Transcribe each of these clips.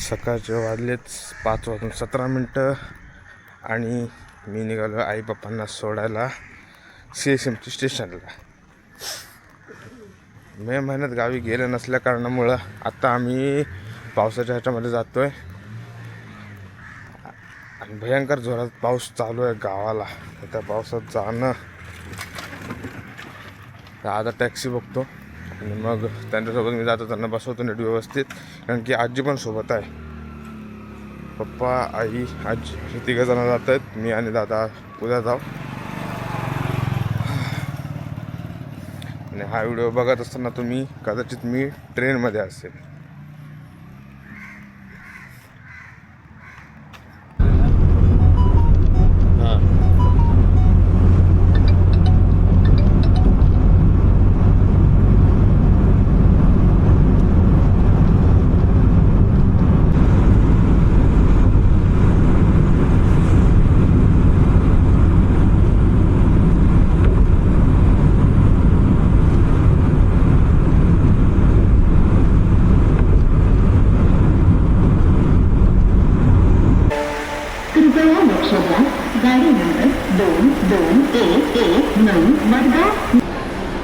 सकाळचे वाजलेच 5:17 आणि मी निघालो आई बाप्पांना सोडायला CSMT स्टेशनला. मे महिन्यात गावी गेलं नसल्या कारणामुळं आता आम्ही पावसाच्या ह्याच्यामध्ये जातो आहे आणि भयंकर जोरात पाऊस चालू आहे गावाला. त्या पावसात जाणं, आता टॅक्सी बघतो आणि मग त्यांच्यासोबत मी जातो, त्यांना बसवतो नीट व्यवस्थित, कारण की आजी पण सोबत आहे. पप्पा, आई, आजी हे 3 जण जात आहेत. मी आणि दादा उद्या जाऊ. आणि हा व्हिडिओ बघत असताना तुम्ही कदाचित मी ट्रेनमध्ये असेल.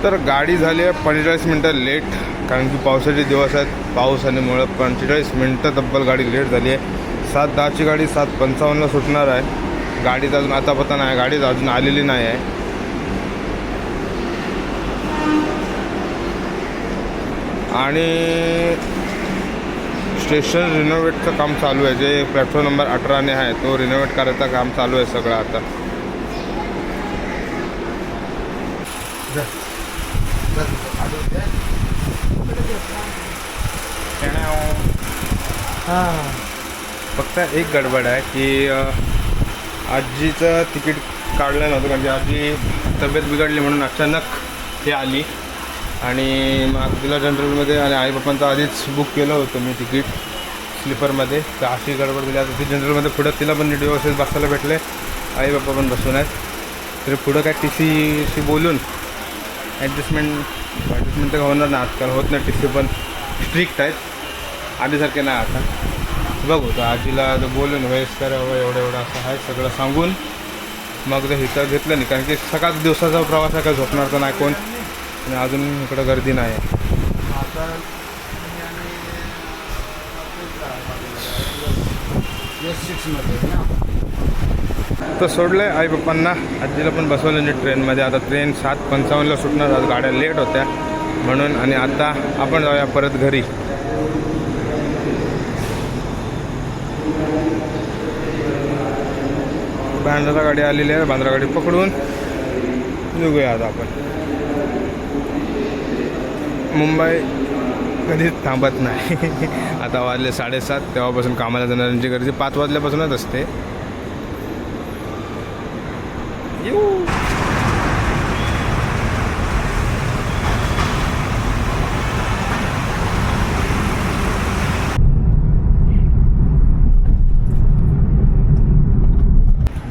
तर गाडी झाली आहे 45 मिनटं लेट, कारण की पावसाचे दिवस आहेत. पावसामुळे 45 मिनटं तब्बल गाडी लेट झाली आहे. 7:10ची गाडी 7:55ला सुटणार आहे. गाडीत अजून आता पता नाही, गाडीत अजून आलेली नाही आहे. आणि स्टेशन रिनोव्हेटचं काम चालू आहे. जे प्लॅटफॉर्म नंबर 18ने आहे तो रिनोव्हेट करायचं काम चालू आहे सगळं आता. फक्त एक गडबड आहे की आजीचं तिकीट काढलं नव्हतं, म्हणजे आजी तब्येत बिघडली म्हणून अचानक हे आली. आणि मग तिला जनरलमध्ये आणि आईबापांचं आधीच बुक केलं होतं मी तिकीट स्लीपरमध्ये. तर अशी गडबड दिली. आता ती जनरलमध्ये पुढं तिला पण नीट व्यवस्थित बसायला भेटले, आईबापा पण बसून आहेत. तरी पुढं काय TC बोलून ॲडजस्टमेंट तर होणार ना, आजकाल होत नाही. TC पण स्ट्रिक्ट आहेत, आधीसारखे नाही आता. बघू तर आजीला बोलून वयस्कर एवढं असं आहे सगळं सांगून मग ते हिथं घेतलं नाही, कारण की सकाळ दिवसाचा प्रवास आहे, काय झोपणार तर नाही कोण. आणि अजून इकडं गर्दी नाही आहे. तर सोडलं आहे आई बाप्पांना, आजीला पण बसवलं नीट ट्रेनमध्ये. आता ट्रेन 7:55ला सुटणार, आज गाड्या लेट होत्या म्हणून. आणि आता आपण जाऊया परत घरी. बांद्रा गाडी आलेली आहे, बांद्रा गाडी पकडून निघूया आता आपण. मुंबई कधीच थांबत नाही. आता वाजले 7:30, तेव्हापासून कामाला जाणाऱ्यांची गर्दी 5 वाजल्यापासूनच असते.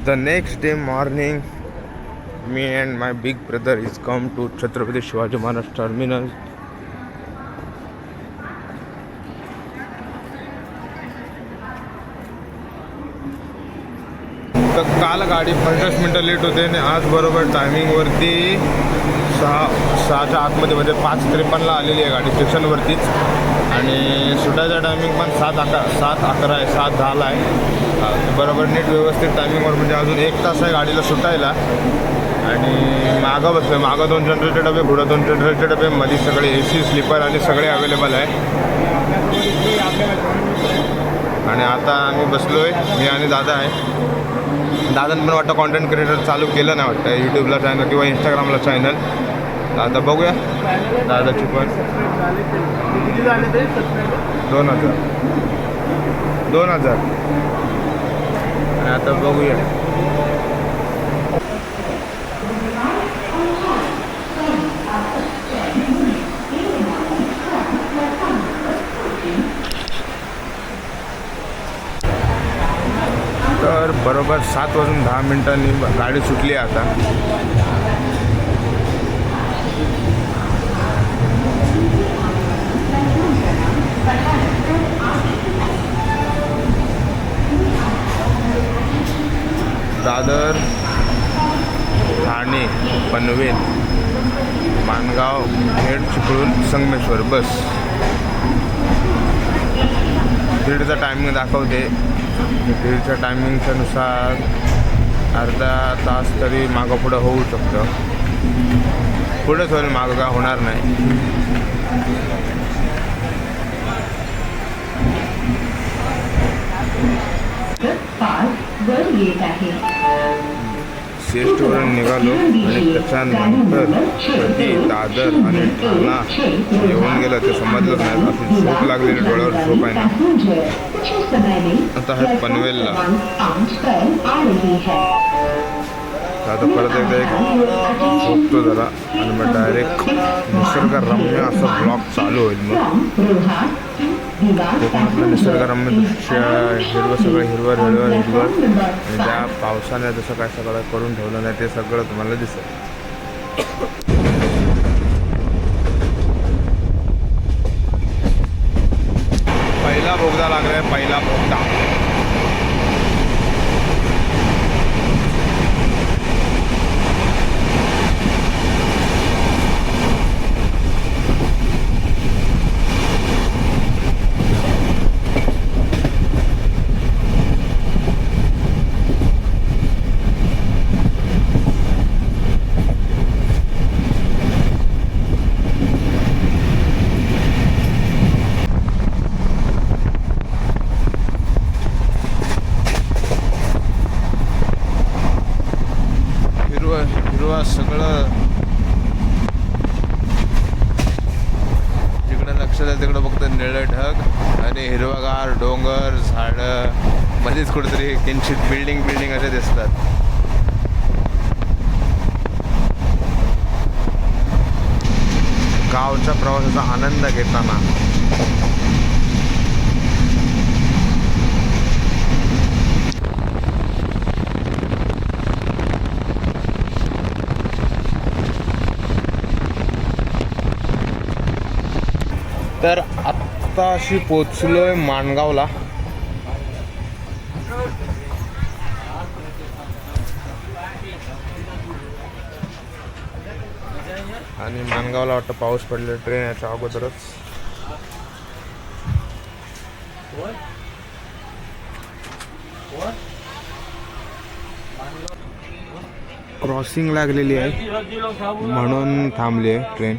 The next day morning, me and my big brother is come to Chhatrapati Shivaji Maharaj Terminal. तर काल गाडी 45 मिनटं लेट होते आणि आज बरोबर टायमिंगवरती 6च्या आतमध्ये, म्हणजे 5:53ला आलेली आहे गाडी स्टेशनवरतीच. आणि सुटायचा टायमिंग पण 7:11 आहे, 7:10ला आहे. बरोबर नीट व्यवस्थित टायमिंगवर, म्हणजे अजून 1 तास आहे गाडीला सुटायला. आणि मागं बसलं, मागं 2 जनरलचे डबे, पुढं 2 जनरलचे डबे, मध्ये सगळे AC स्लीपर आणि सगळे अवेलेबल आहे. आणि आता आम्ही बसलो आहे, मी आणि दादा आहे. दादानं पण वाटतं कॉन्टेंट क्रिएटर चालू केलं नाही वाटतं, यूट्यूबला चॅनल किंवा इंस्टाग्रामला चॅनल. आता बघूया दादाची पण. 2000 आणि आता बघूया. तर बरोबर 7:10 गाडी सुटली आता. दादर, ठाणे, पनवेल, माणगाव, खेड, चिपळूण, संगमेश्वर बस. दीडचा टायमिंग दाखवते. दीडच्या टायमिंगच्या नुसार अर्धा तास तरी मागं पुढं होऊ शकतं. पुढंच होईल, मागं का होणार नाही. सीएसटीवरून निघालो आणि त्याच्यानंतर कधी दादर आणि ठाणा येऊन गेलं ते समजलंच नाही. अशी झोप लागलेली, डोळ्यावर झोप आहे ना. आता आहे पनवेलला. आता परत एकदा एक झोपतो जरा आणि मग डायरेक्ट निसर्गरम्य असं ब्लॉग चालू होईल. मग कोकणातलं निसर्गरम्य दृश्य, हिरवं सगळं हिरवं आणि त्या पावसाने जसं काय सगळं करून ठेवलं नाही ते सगळं तुम्हाला दिसेल. पहिला बोगदा लागलाय, पहिला बोगदा. हिरवा सगळं जिकडं लक्ष द्या तिकडं फक्त निळं ढग आणि हिरवागार डोंगर, झाडं, मध्येच कुठेतरी किंचित बिल्डिंग असे दिसतात. गावच्या प्रवासाचा आनंद घेताना तर आत्ताशी पोचलोय माणगावला. आणि माणगावला वाटतं पाऊस पडले. ट्रेन याच्या अगोदरच. क्रॉसिंग लागलेली आहे म्हणून थांबली आहे ट्रेन.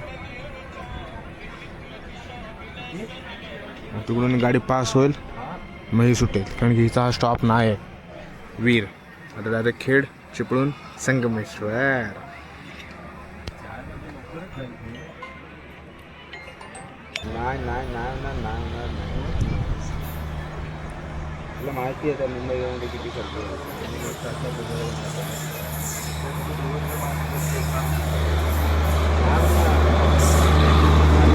तिकडून गाडी पास होईल मग ही सुटेल, कारण की हिचा हा स्टॉप नाही आहे. वीर आता डायरेक्ट खेड, चिपळूण, संगमेश्वर. नाही तुला माहिती आहे मुंबई येऊन किती करतो.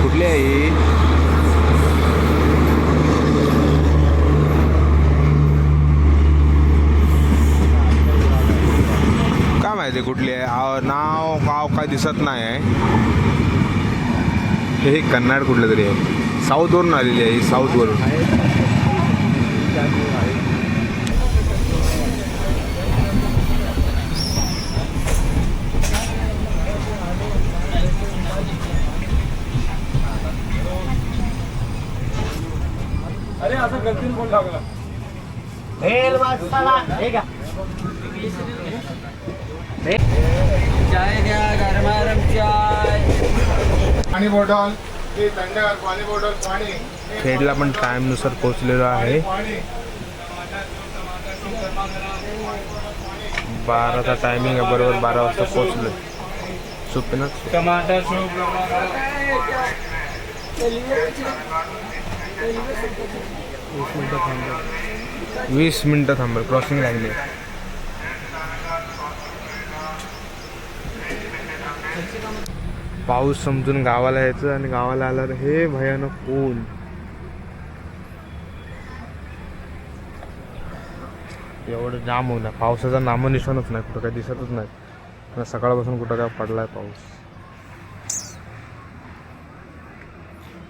कुठली आहे काय माहिती कुठली आहे. नाव गाव काय दिसत नाही आहे. हे कन्नड कुठलं तरी आहे. साऊथवरून आलेली आहे ही, साऊथवरून. अरे असं गलतीने फोन लागला. चाय घ्या, गरमागरम चाय. पाणी बॉटल, थंडगार पाणी बॉटल, पाणी. खेडला पण टाइमनुसार पोहोचलेलो आहे. 12चा टायमिंग आहे, बरोबर 12 वाजता पोहोचलो. सूप ना, टमाटर सूप. 20 मिनिटं थांबल. क्रॉसिंग लागली. पाऊस समजून गावाला यायचं आणि गावाला आल्यावर हे भयानक ऊन. एवढं जाम होऊन पावसाचा नामनिशाणच नाही, कुठं काही दिसतच नाही. सकाळपासून कुठं काय पडलाय पाऊस.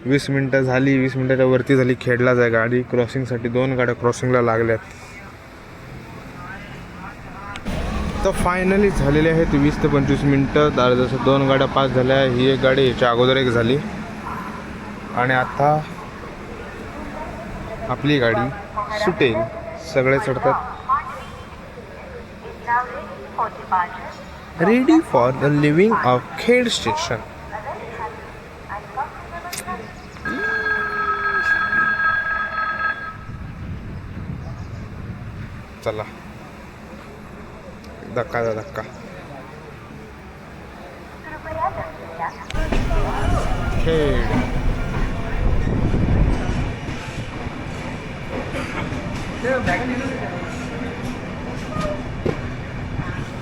20 मिनिटं झाली. 20 मिनिटाच्या वरती झाली. खेडलाच आहे गाडी. क्रॉसिंगसाठी 2 गाड्या क्रॉसिंगला लागल्यात. तर फायनली झालेले आहेत 20 ते 25 मिनटं. जसं 2 गाड्या पास झाल्या. ही एक गाडी याच्या अगोदर एक झाली आणि आता आपली गाडी सुटेल. सगळे चढतात. Ready for the living of Khed station. चला धक्का धक्का. Khed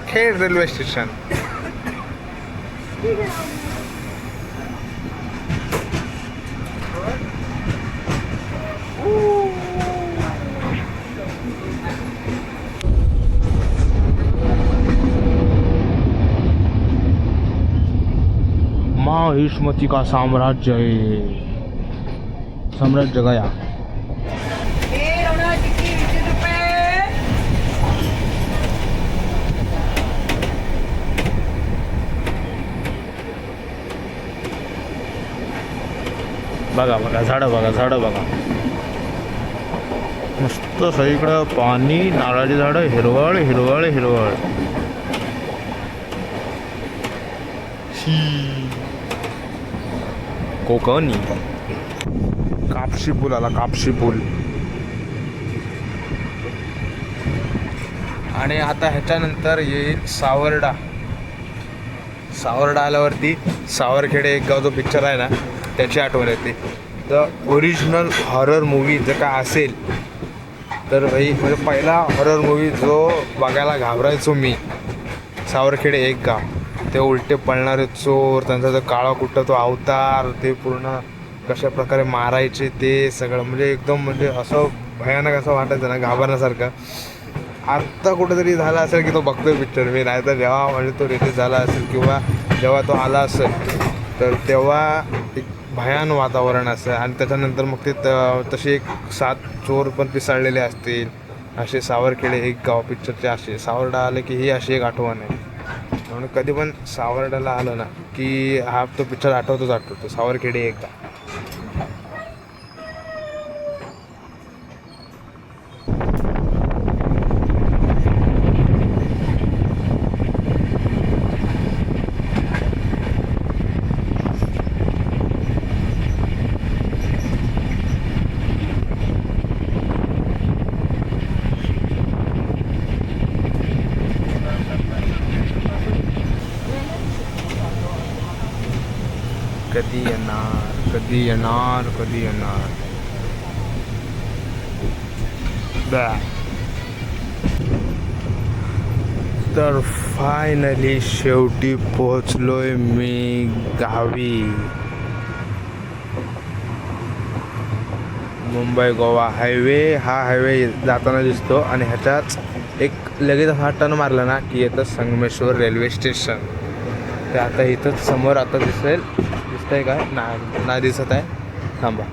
Khed railway station. माहिष्मती का साम्राज्य साम्राज्य गया. बघा बघा झाडं बघा झाडं बघा. मस्त सगळीकडं पाणी, नारळाची झाडं, हिरवळ हिरवळ हिरवळ. कोकणी कापशी पूल आला. कापशी पूल. आणि आता ह्याच्यानंतर येईल सावर्डा. सावर्डा आल्यावरती सावरखेडे एक गाव जो पिक्चर आहे ना त्याची आठवण येते. तर ओरिजिनल हॉरर मूवी जर काय असेल तर भाई म्हणजे पहिला हॉरर मूवी जो बघायला घाबरायचो मी, सावरखेडे एक गाव. ते उलटे पळणारे चोर, त्यांचा जो काळा कुठं तो अवतार, ते पूर्ण कशा प्रकारे मारायचे ते सगळं म्हणजे एकदम म्हणजे असं भयानक असं वाटायचं ना, घाबरण्यासारखं. आत्ता कुठंतरी झाला असेल की तो बघतोय पिक्चर मी, नाही तर जेव्हा म्हणजे तो रिलीज झाला असेल किंवा जेव्हा तो आला असेल तर तेव्हा एक भयान वातावरण असं. आणि त्याच्यानंतर मग ते तसे एक 7 चोर पण पिसाळलेले असतील. असे सावरखेडे एक गाव पिक्चरचे असे. सावर्डा आले की ही अशी एक आठवण आहे. म्हणून कधी पण सावर्ड्याला आलं ना की हा तो पिक्चर आठवतो सावरखेडे एक गाव. कधी येणार कधी येणार कधी येणार. तर फायनली शेवटी पोहोचलोय मी गावी. मुंबई गोवा हायवे. हा हायवे जाताना दिसतो आणि ह्याच्याच एक लगेच हा टर्न मारला ना की येतं संगमेश्वर रेल्वे स्टेशन. ते आता इथंच समोर आता दिसेल. दिसतंय काय? नाही दिसत आहे. थांबा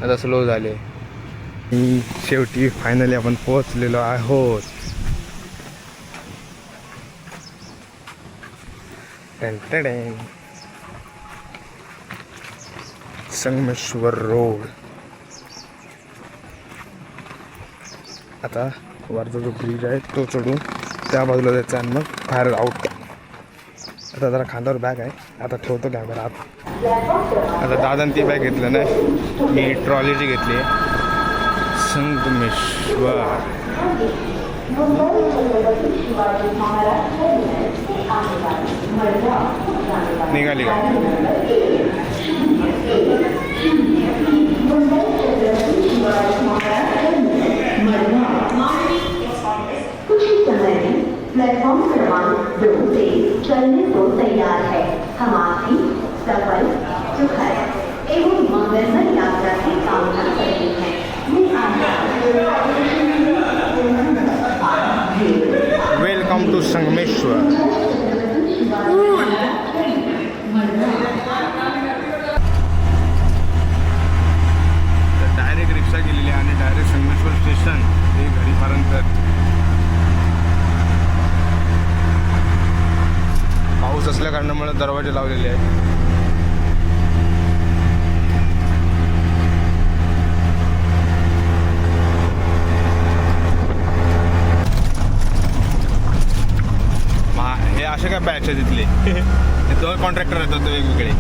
आता स्लो झाले. शेवटी फायनली आपण पोहोचलेलो आहोत. संगमेश्वर रोड. आता वरचा जो ब्रिज आहे तो चढून त्या बाजूला जायचं आणि मग बाहेर आउट. आता जरा खांद्यावर बॅग आहे. आता ठेवतो कॅमेरा आत. आता दादाने ती बॅग घेतलं नाही, मी ट्रॉलीची घेतली आहे. संगमेश्वर निघाली का? प्लेटफॉर्म क्रमांक 2 से चलने को तैयार है. हम आपकी सफल, सुखद एवं मंगलमय यात्रा की कामना करते हैं. Welcome to Sangameshwar. Direct rickshaw गेलेली आणि डायरेक्ट संगमेश्वर स्टेशन ते घरीपर्यंत दरवाजे लावलेले आहेत. हे असे काय बॅच आहे तिथले. हे 2 कॉन्ट्रॅक्टर येतात वेगवेगळे.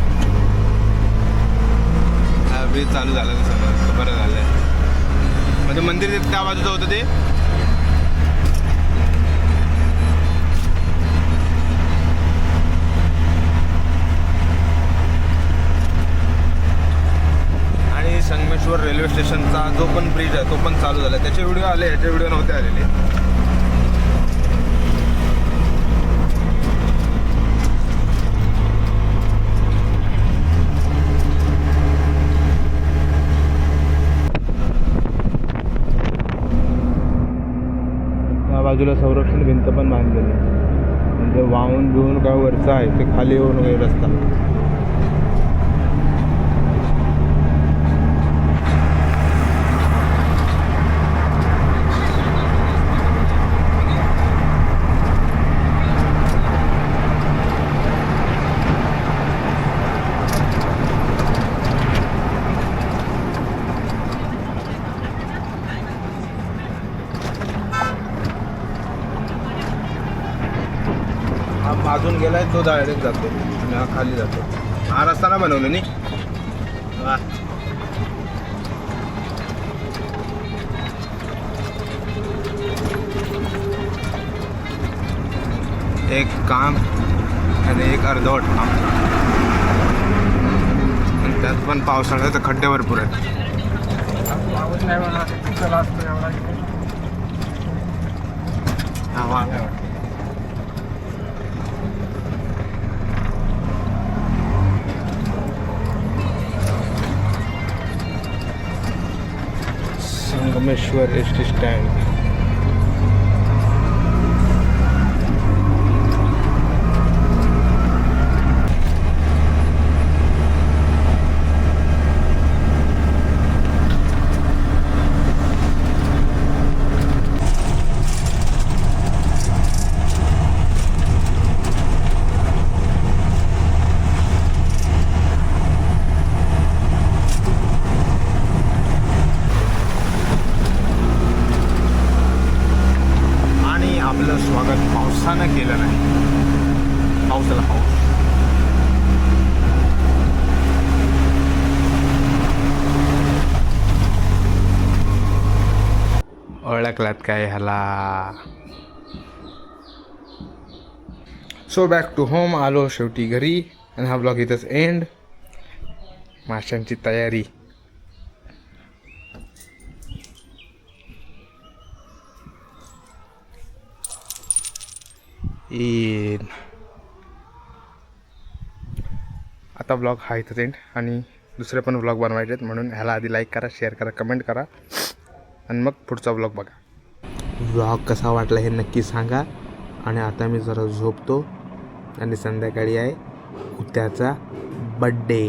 हा ब्रिज चालू झाला तर समज बरं झालंय. म्हणजे मंदिर त्या बाजूचं होतं ते. आणि संगमेश्वर रेल्वे स्टेशनचा जो पण ब्रिज आहे तो पण चालू झाला. त्याचे व्हिडिओ आले, याचे व्हिडिओ नव्हते आलेले. बाजूला संरक्षण भिंत पण बांधलेली आहे. म्हणजे वाहून बिहून काय वरचं आहे ते खाली येऊन वगैरे रस्ता. अजून गेलाय तो डायरेक्ट जातो आणि हा खाली जातो. हा रस्ता ना बनवलं नाही. एक काम आणि एक अर्धवट काम. आणि त्यात पण पावसाळ्यात तर खड्डे भरपूर आहेत. हा संगमेश्वर एस.टी. स्टँड. आपलं स्वागत पावसानं केलं नाही. पावसाला पाऊस. ओळखलात काय ह्याला. So back to home. आलो शेवटी घरी आणि हा ब्लॉग इथंच एंड. माशांची तयारी. आता ब्लॉग हा इथंच एंड. आणि दुसरे पण ब्लॉग बनवायचे आहेत म्हणून ह्याला आधी लाईक करा, शेअर करा, कमेंट करा आणि मग पुढचा ब्लॉग बघा. ब्लॉग कसा वाटला हे नक्की सांगा. आणि आता मी जरा झोपतो आणि संध्याकाळी आहे कुत्याचा बड्डे.